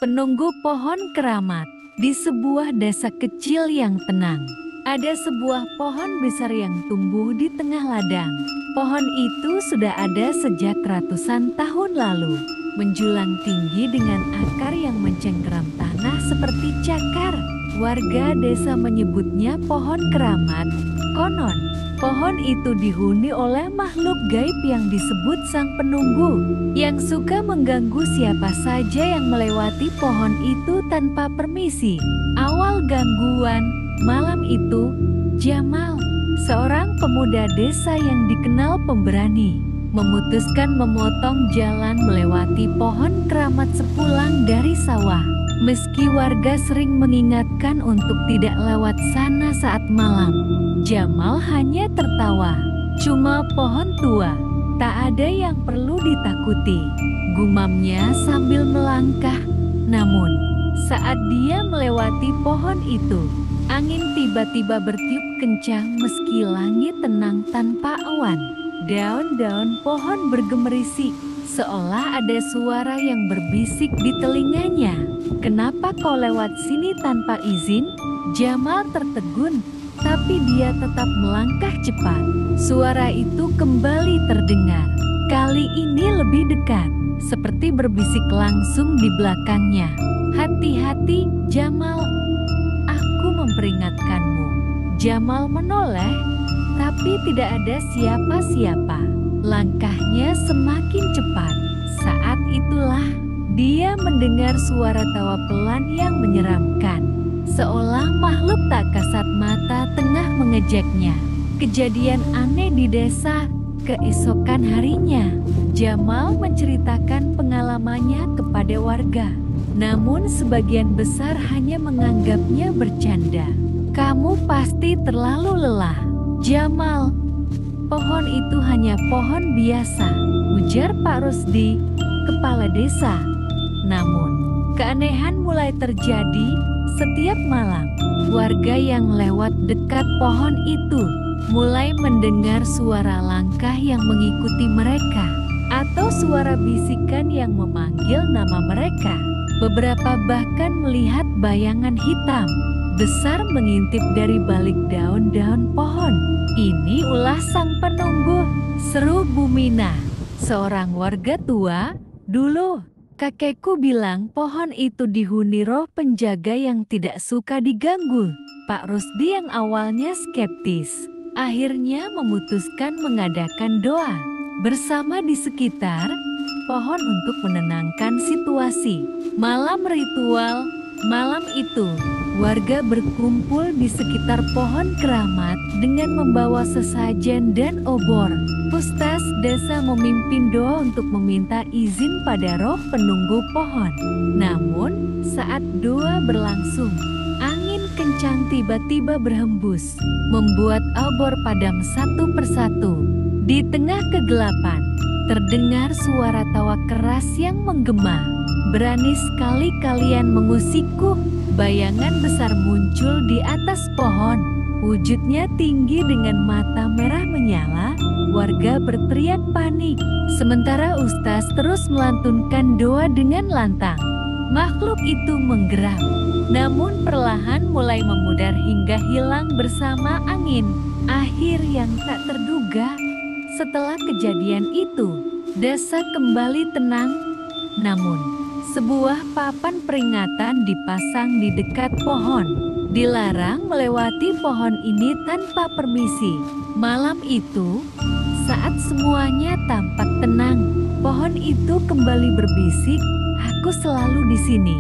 Penunggu pohon keramat. Di sebuah desa kecil yang tenang, ada sebuah pohon besar yang tumbuh di tengah ladang. Pohon itu sudah ada sejak ratusan tahun lalu, menjulang tinggi dengan akar yang mencengkeram tanah seperti cakar. Warga desa menyebutnya pohon keramat. Konon, pohon itu dihuni oleh makhluk gaib yang disebut sang penunggu, yang suka mengganggu siapa saja yang melewati pohon itu tanpa permisi. Awal gangguan malam itu, Jamal, seorang pemuda desa yang dikenal pemberani, memutuskan memotong jalan melewati pohon keramat sepulang dari sawah. Meski warga sering mengingatkan untuk tidak lewat sana saat malam, Jamal hanya tertawa. Cuma pohon tua, tak ada yang perlu ditakuti, gumamnya sambil melangkah. Namun, saat dia melewati pohon itu, angin tiba-tiba bertiup kencang meski langit tenang tanpa awan. Daun-daun pohon bergemerisik, seolah ada suara yang berbisik di telinganya. "Kenapa kau lewat sini tanpa izin?" Jamal tertegun, tapi dia tetap melangkah cepat. Suara itu kembali terdengar. Kali ini lebih dekat, seperti berbisik langsung di belakangnya. "Hati-hati, Jamal. Aku memperingatkanmu." Jamal menoleh, tapi tidak ada siapa-siapa. Langkahnya semakin cepat. Saat itulah dia mendengar suara tawa pelan yang menyeramkan, seolah makhluk tak kasat mata tengah mengejaknya. Kejadian aneh di desa. Keesokan harinya, Jamal menceritakan pengalamannya kepada warga. Namun sebagian besar hanya menganggapnya bercanda. "Kamu pasti terlalu lelah, Jamal. Pohon itu hanya pohon biasa," ujar Pak Rusdi, kepala desa. Namun, keanehan mulai terjadi. Setiap malam, warga yang lewat dekat pohon itu mulai mendengar suara langkah yang mengikuti mereka, atau suara bisikan yang memanggil nama mereka. Beberapa bahkan melihat bayangan hitam besar mengintip dari balik daun-daun pohon. "Ini ulah sang penunggu," seru Bumina, seorang warga tua. "Dulu, kakekku bilang pohon itu dihuni roh penjaga yang tidak suka diganggu." Pak Rusdi yang awalnya skeptis, akhirnya memutuskan mengadakan doa bersama di sekitar pohon untuk menenangkan situasi. Malam ritual. Malam itu, warga berkumpul di sekitar pohon keramat dengan membawa sesajen dan obor. Ustaz desa memimpin doa untuk meminta izin pada roh penunggu pohon. Namun, saat doa berlangsung, angin kencang tiba-tiba berhembus, membuat obor padam satu persatu. Di tengah kegelapan, terdengar suara tawa keras yang menggema. "Berani sekali kalian mengusikku." Bayangan besar muncul di atas pohon. Wujudnya tinggi dengan mata merah menyala. Warga berteriak panik, sementara ustaz terus melantunkan doa dengan lantang. Makhluk itu menggeram, namun perlahan mulai memudar hingga hilang bersama angin. Akhir yang tak terduga. Setelah kejadian itu, desa kembali tenang. Namun, sebuah papan peringatan dipasang di dekat pohon. Dilarang melewati pohon ini tanpa permisi. Malam itu, saat semuanya tampak tenang, pohon itu kembali berbisik, "Aku selalu di sini.